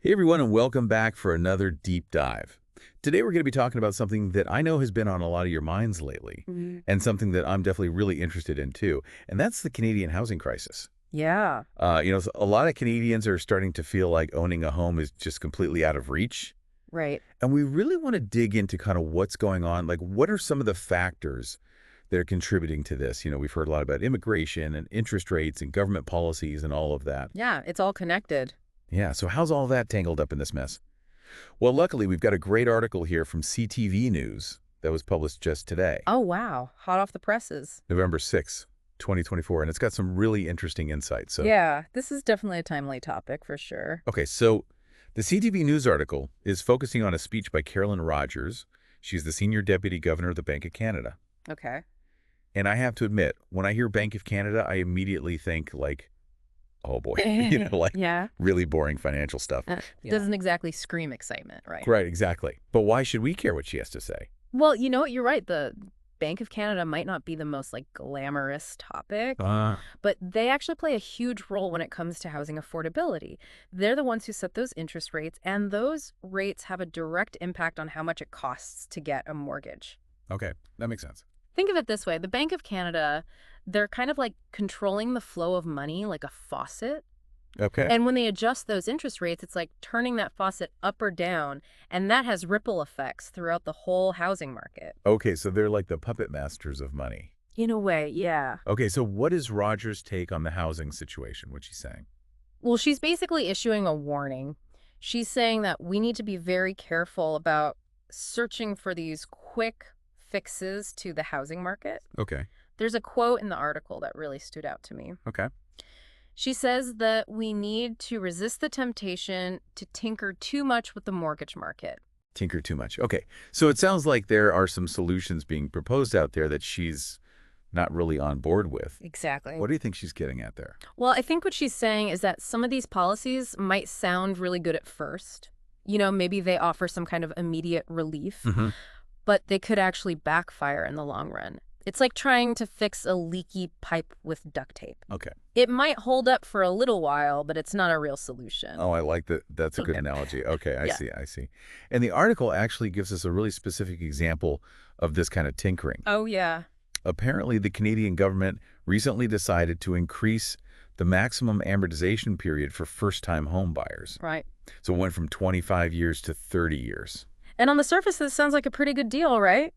Hey everyone, and welcome back for another deep dive. Today we're going to be talking about something that I know has been on a lot of your minds lately, and something that I'm definitely really interested in too, and that's the Canadian housing crisis. Yeah, A lot of Canadians are starting to feel like owning a home is just completely out of reach, right. and we really want to dig into kind of what's going on, like what are some of the factors that are contributing to this? We've heard a lot about immigration and interest rates and government policies and all of that. Yeah, it's all connected. Yeah, so how's all that tangled up in this mess? Well, luckily, we've got a great article here from CTV News that was published just today, Oh, wow. Hot off the presses. November 6th, 2024, and it's got some really interesting insights. Yeah, this is definitely a timely topic for sure. So the CTV News article is focusing on a speech by Carolyn Rogers. She's the senior deputy governor of the Bank of Canada. Okay. And I have to admit, when I hear Bank of Canada, I immediately think like, oh boy, like Yeah. really boring financial stuff. Doesn't exactly scream excitement, right? Right, exactly. But why should we care what she has to say? Well, you know what? You're right. The Bank of Canada might not be the most glamorous topic, but they actually play a huge role when it comes to housing affordability. They're the ones who set those interest rates, and those rates have a direct impact on how much it costs to get a mortgage. Okay, that makes sense. Think of it this way. The Bank of Canada, they're kind of like controlling the flow of money like a faucet. Okay. And when they adjust those interest rates, it's like turning that faucet up or down, and that has ripple effects throughout the whole housing market. Okay, so they're like the puppet masters of money. In a way, yeah. Okay, so what is Roger's take on the housing situation? What's she saying? Well, she's basically issuing a warning. She's saying that we need to be very careful about searching for these quick fixes to the housing market. Okay. There's a quote in the article that really stood out to me. Okay. She says that we need to resist the temptation to tinker too much with the mortgage market. Tinker too much. Okay. So it sounds like there are some solutions being proposed out there that she's not really on board with. Exactly. What do you think she's getting at there? Well, I think what she's saying is that some of these policies might sound really good at first. Maybe they offer some kind of immediate relief, but they could actually backfire in the long run. It's like trying to fix a leaky pipe with duct tape. Okay. It might hold up for a little while, but it's not a real solution. Oh, I like that. That's a good analogy. Okay, I Yeah. see. I see. And the article actually gives us a really specific example of this kind of tinkering. Oh, yeah. Apparently, the Canadian government recently decided to increase the maximum amortization period for first-time home buyers. Right. So it went from 25 years to 30 years. And on the surface, this sounds like a pretty good deal, right?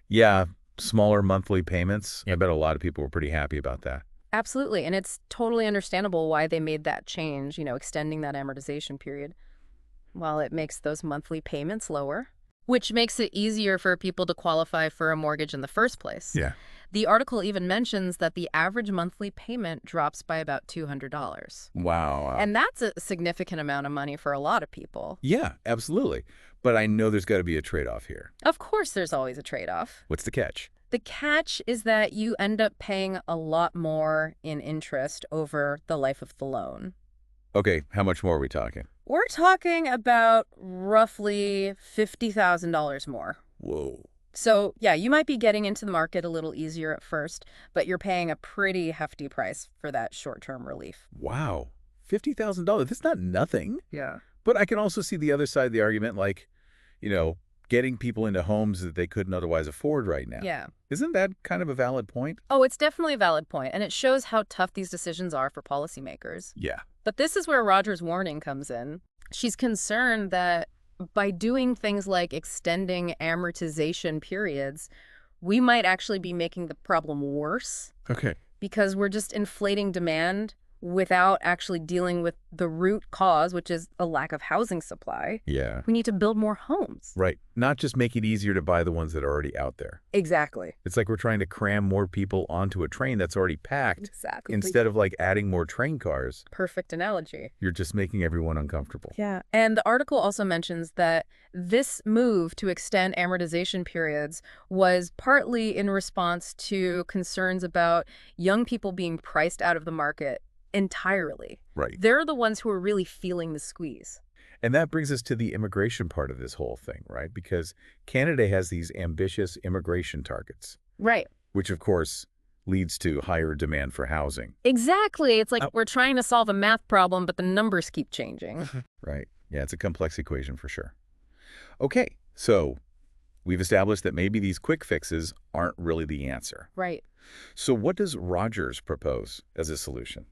Yeah, smaller monthly payments. I bet a lot of people were pretty happy about that. Absolutely. And it's totally understandable why they made that change, extending that amortization period. Well, it makes those monthly payments lower, which makes it easier for people to qualify for a mortgage in the first place. Yeah. The article even mentions that the average monthly payment drops by about $200. Wow. And that's a significant amount of money for a lot of people. Yeah, absolutely. But I know there's got to be a trade-off here. Of course, there's always a trade-off. What's the catch? The catch is that you end up paying a lot more in interest over the life of the loan. Okay, how much more are we talking? We're talking about roughly $50,000 more. Whoa. So, yeah, you might be getting into the market a little easier at first, but you're paying a pretty hefty price for that short-term relief. Wow. $50,000. That's not nothing. Yeah. But I can also see the other side of the argument, like, getting people into homes that they couldn't otherwise afford right now. Yeah. Isn't that kind of a valid point? Oh, it's definitely a valid point, and it shows how tough these decisions are for policymakers. Yeah. But this is where Roger's warning comes in. She's concerned that by doing things like extending amortization periods, we might actually be making the problem worse Okay. because we're just inflating demand without actually dealing with the root cause, which is a lack of housing supply. Yeah. We need to build more homes. Right. Not just make it easier to buy the ones that are already out there. Exactly. It's like we're trying to cram more people onto a train that's already packed. Exactly. Instead of like adding more train cars, Perfect analogy. you're just making everyone uncomfortable. Yeah. And the article also mentions that this move to extend amortization periods was partly in response to concerns about young people being priced out of the market entirely. Right. They're the ones who are really feeling the squeeze. And that brings us to the immigration part of this whole thing, right? Because Canada has these ambitious immigration targets, Right. which of course leads to higher demand for housing. Exactly. It's like we're trying to solve a math problem, but the numbers keep changing. Right. Yeah, it's a complex equation for sure. Okay, so we've established that maybe these quick fixes aren't really the answer. Right. So what does Rogers propose as a solution?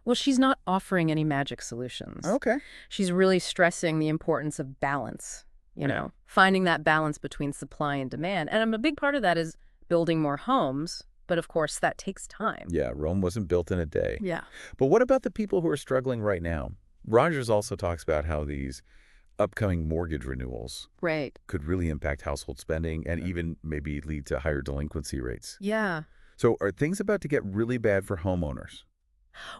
Well, she's not offering any magic solutions. Okay. She's really stressing the importance of balance, Yeah. finding that balance between supply and demand. And a big part of that is building more homes. But of course, that takes time. Yeah, Rome wasn't built in a day. Yeah. But what about the people who are struggling right now? Rogers also talks about how these upcoming mortgage renewals Right. could really impact household spending and even maybe lead to higher delinquency rates. Yeah. So are things about to get really bad for homeowners?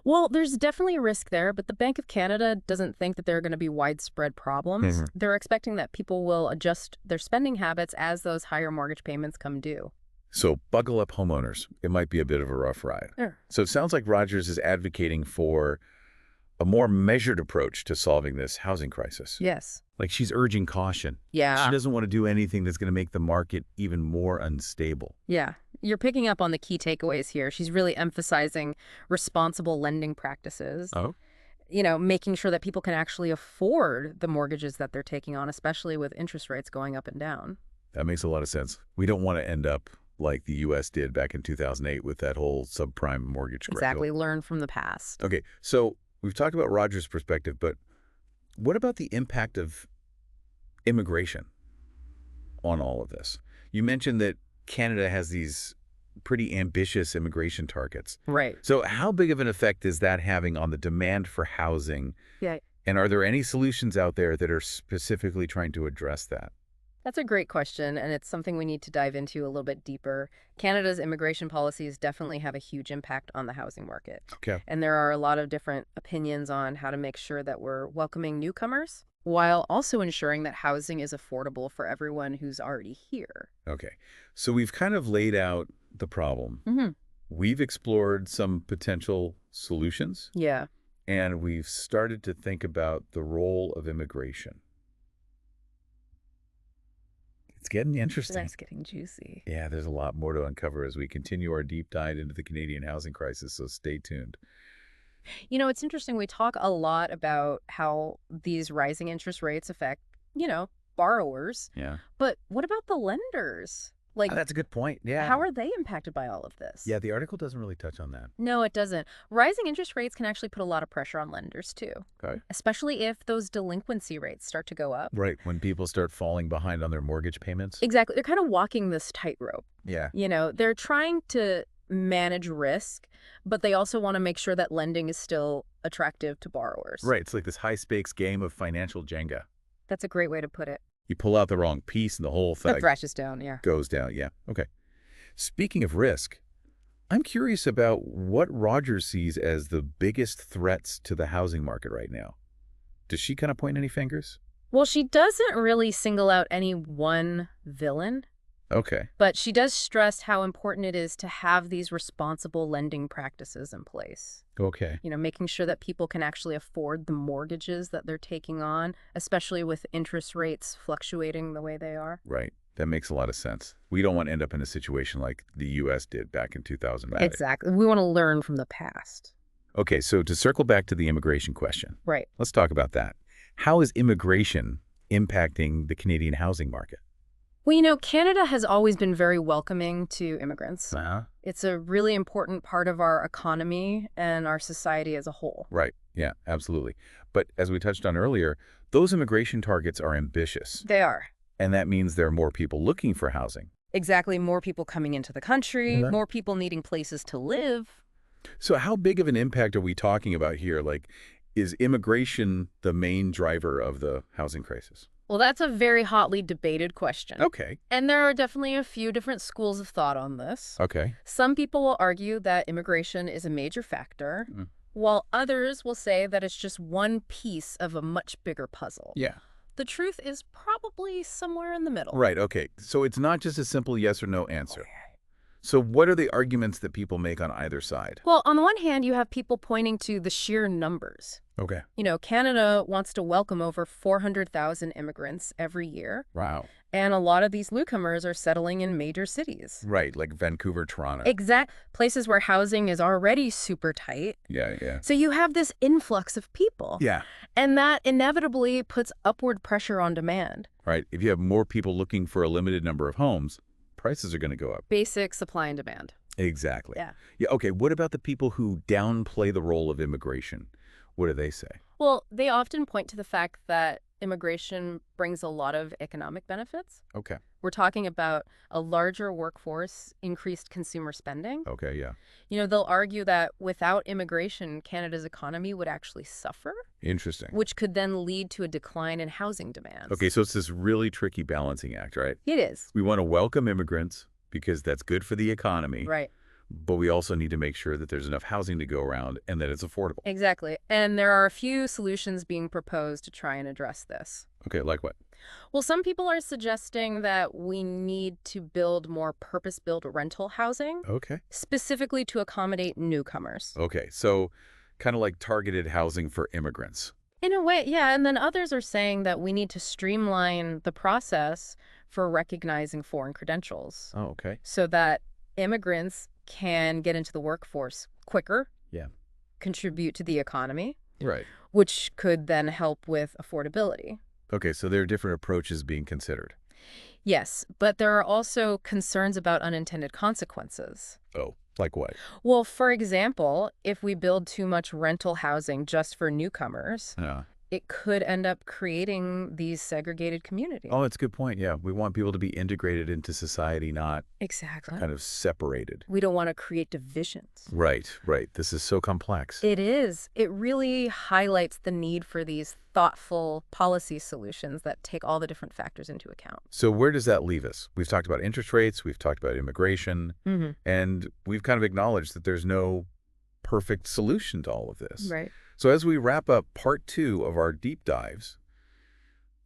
Well, there's definitely a risk there, but the Bank of Canada doesn't think that there are going to be widespread problems. They're expecting that people will adjust their spending habits as those higher mortgage payments come due. So buckle up, homeowners. It might be a bit of a rough ride. Sure. So it sounds like Rogers is advocating for a more measured approach to solving this housing crisis. Yes. Like she's urging caution. Yeah. She doesn't want to do anything that's going to make the market even more unstable. Yeah. You're picking up on the key takeaways here. She's really emphasizing responsible lending practices. Oh? Making sure that people can actually afford the mortgages that they're taking on, especially with interest rates going up and down. That makes a lot of sense. We don't want to end up like the U.S. did back in 2008 with that whole subprime mortgage crisis. Exactly. Learn from the past. Okay, so we've talked about Rogers' perspective, but what about the impact of immigration on all of this? You mentioned that Canada has these pretty ambitious immigration targets. Right. So how big of an effect is that having on the demand for housing? Yeah. And are there any solutions out there that are specifically trying to address that? That's a great question, and it's something we need to dive into a little bit deeper. Canada's immigration policies definitely have a huge impact on the housing market. Okay. And there are a lot of different opinions on how to make sure that we're welcoming newcomers while also ensuring that housing is affordable for everyone who's already here. Okay. So we've kind of laid out the problem. Mm-hmm. We've explored some potential solutions, Yeah. and we've started to think about the role of immigration. It's getting interesting. That's getting juicy. Yeah, there's a lot more to uncover as we continue our deep dive into the Canadian housing crisis, so stay tuned. It's interesting. We talk a lot about how these rising interest rates affect, borrowers. Yeah. But what about the lenders? Like, That's a good point. Yeah. how are they impacted by all of this? Yeah, the article doesn't really touch on that. No, it doesn't. Rising interest rates can actually put a lot of pressure on lenders, too, Okay. especially if those delinquency rates start to go up. Right, when people start falling behind on their mortgage payments. Exactly. They're kind of walking this tightrope. Yeah. They're trying to manage risk, but they also want to make sure that lending is still attractive to borrowers. Right, it's like this high-stakes game of financial Jenga. That's a great way to put it. You pull out the wrong piece and the whole It thing thrashes down, yeah. goes down. Yeah, okay. Speaking of risk, I'm curious about what Rogers sees as the biggest threats to the housing market right now. Does she kind of point any fingers? Well, she doesn't really single out any one villain, Okay. but she does stress how important it is to have these responsible lending practices in place. Okay. Making sure that people can actually afford the mortgages that they're taking on, especially with interest rates fluctuating the way they are. Right. That makes a lot of sense. We don't want to end up in a situation like the U.S. did back in 2009. Exactly. We want to learn from the past. Okay, so to circle back to the immigration question, Right. let's talk about that. How is immigration impacting the Canadian housing market? Well, Canada has always been very welcoming to immigrants. Uh-huh. It's a really important part of our economy and our society as a whole. Right. Yeah, absolutely. But as we touched on earlier, those immigration targets are ambitious. They are. And that means there are more people looking for housing. Exactly. More people coming into the country, Right. more people needing places to live. So how big of an impact are we talking about here? Like, is immigration the main driver of the housing crisis? Well, that's a very hotly debated question. Okay. And there are definitely a few different schools of thought on this. Okay. Some people will argue that immigration is a major factor, while others will say that it's just one piece of a much bigger puzzle. Yeah. The truth is probably somewhere in the middle. Right. Okay. So it's not just a simple yes or no answer. So what are the arguments that people make on either side? Well, on the one hand, you have people pointing to the sheer numbers. Okay. Canada wants to welcome over 400,000 immigrants every year. Wow. And a lot of these newcomers are settling in major cities. Right, like Vancouver, Toronto. Exact places where housing is already super tight. Yeah, yeah. So you have this influx of people. Yeah. And that inevitably puts upward pressure on demand. Right. If you have more people looking for a limited number of homes, prices are going to go up. Basic supply and demand. Exactly. Yeah. Yeah, okay, what about the people who downplay the role of immigration? What do they say? Well, they often point to the fact that immigration brings a lot of economic benefits. Okay. We're talking about a larger workforce, increased consumer spending. Okay, yeah. They'll argue that without immigration, Canada's economy would actually suffer, Interesting. which could then lead to a decline in housing demands. Okay, so it's this really tricky balancing act, right? It is. We want to welcome immigrants because that's good for the economy. Right. But we also need to make sure that there's enough housing to go around and that it's affordable. Exactly. And there are a few solutions being proposed to try and address this. Okay, like what? Well, some people are suggesting that we need to build more purpose-built rental housing, Okay. specifically to accommodate newcomers. Okay, so kind of like targeted housing for immigrants. In a way, yeah. And then others are saying that we need to streamline the process for recognizing foreign credentials Oh, okay. so that immigrants can get into the workforce quicker, Yeah. contribute to the economy, Right. which could then help with affordability. Okay, so there are different approaches being considered. Yes, but there are also concerns about unintended consequences. Oh, like what? Well, for example, if we build too much rental housing just for newcomers, Yeah. it could end up creating these segregated communities. Oh, that's a good point. Yeah, we want people to be integrated into society, not Exactly. kind of separated. We don't want to create divisions. Right, right. This is so complex. It is. It really highlights the need for these thoughtful policy solutions that take all the different factors into account. So where does that leave us? We've talked about interest rates, we've talked about immigration, and we've kind of acknowledged that there's no perfect solution to all of this. Right. So as we wrap up part 2 of our deep dives,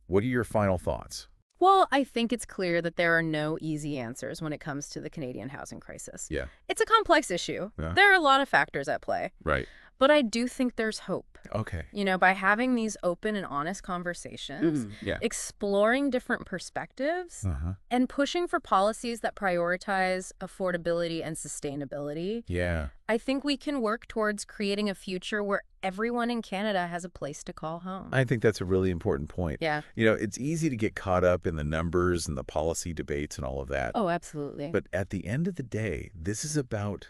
what are your final thoughts? Well, I think it's clear that there are no easy answers when it comes to the Canadian housing crisis. Yeah. It's a complex issue. Yeah. There are a lot of factors at play. Right. But I do think there's hope. Okay. By having these open and honest conversations, Yeah. exploring different perspectives, and pushing for policies that prioritize affordability and sustainability, Yeah. I think we can work towards creating a future where everyone in Canada has a place to call home. I think that's a really important point. Yeah. It's easy to get caught up in the numbers and the policy debates and all of that. Oh, absolutely. But at the end of the day, this is about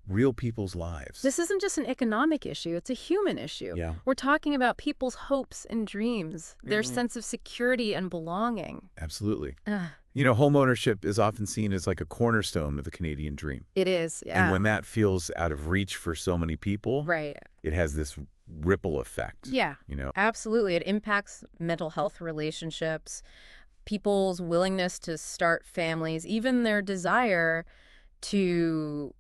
real people's lives. This isn't just an economic issue, it's a human issue. Yeah. We're talking about people's hopes and dreams, their sense of security and belonging. Absolutely. Ugh, Home ownership is often seen as like a cornerstone of the Canadian dream. it is, yeah. And when that feels out of reach for so many people, Right. it has this ripple effect. Yeah, absolutely. It impacts mental health relationships, people's willingness to start families, even their desire to,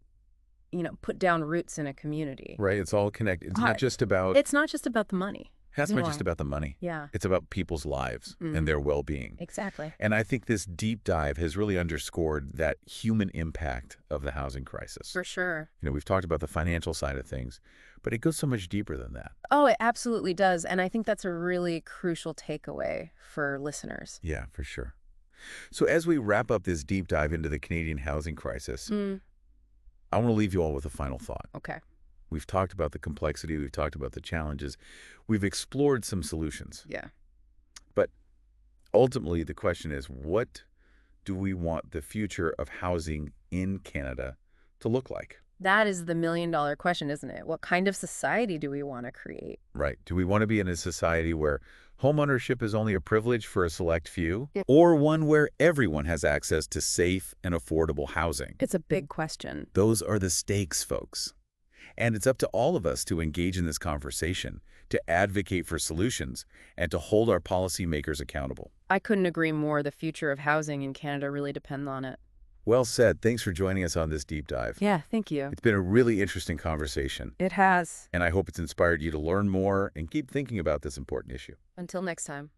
put down roots in a community. Right? It's all connected. It's Right. not just about It's not just about the money. It's not just about the money. Yeah, It's about people's lives and their well-being. exactly. And I think this deep dive has really underscored that human impact of the housing crisis. For sure. We've talked about the financial side of things, but it goes so much deeper than that. Oh, it absolutely does. And I think that's a really crucial takeaway for listeners. Yeah, for sure. So as we wrap up this deep dive into the Canadian housing crisis, I want to leave you all with a final thought. Okay. We've talked about the complexity. We've talked about the challenges. We've explored some solutions. Yeah. But ultimately, the question is, what do we want the future of housing in Canada to look like? That is the million-dollar question, isn't it? What kind of society do we want to create? Right. Do we want to be in a society where homeownership is only a privilege for a select few, Yeah. or one where everyone has access to safe and affordable housing? It's a big question. Those are the stakes, folks. And it's up to all of us to engage in this conversation, to advocate for solutions, and to hold our policymakers accountable. I couldn't agree more. The future of housing in Canada really depends on it. Well said. Thanks for joining us on this deep dive. Yeah, thank you. It's been a really interesting conversation, It has. and I hope it's inspired you to learn more and keep thinking about this important issue. Until next time.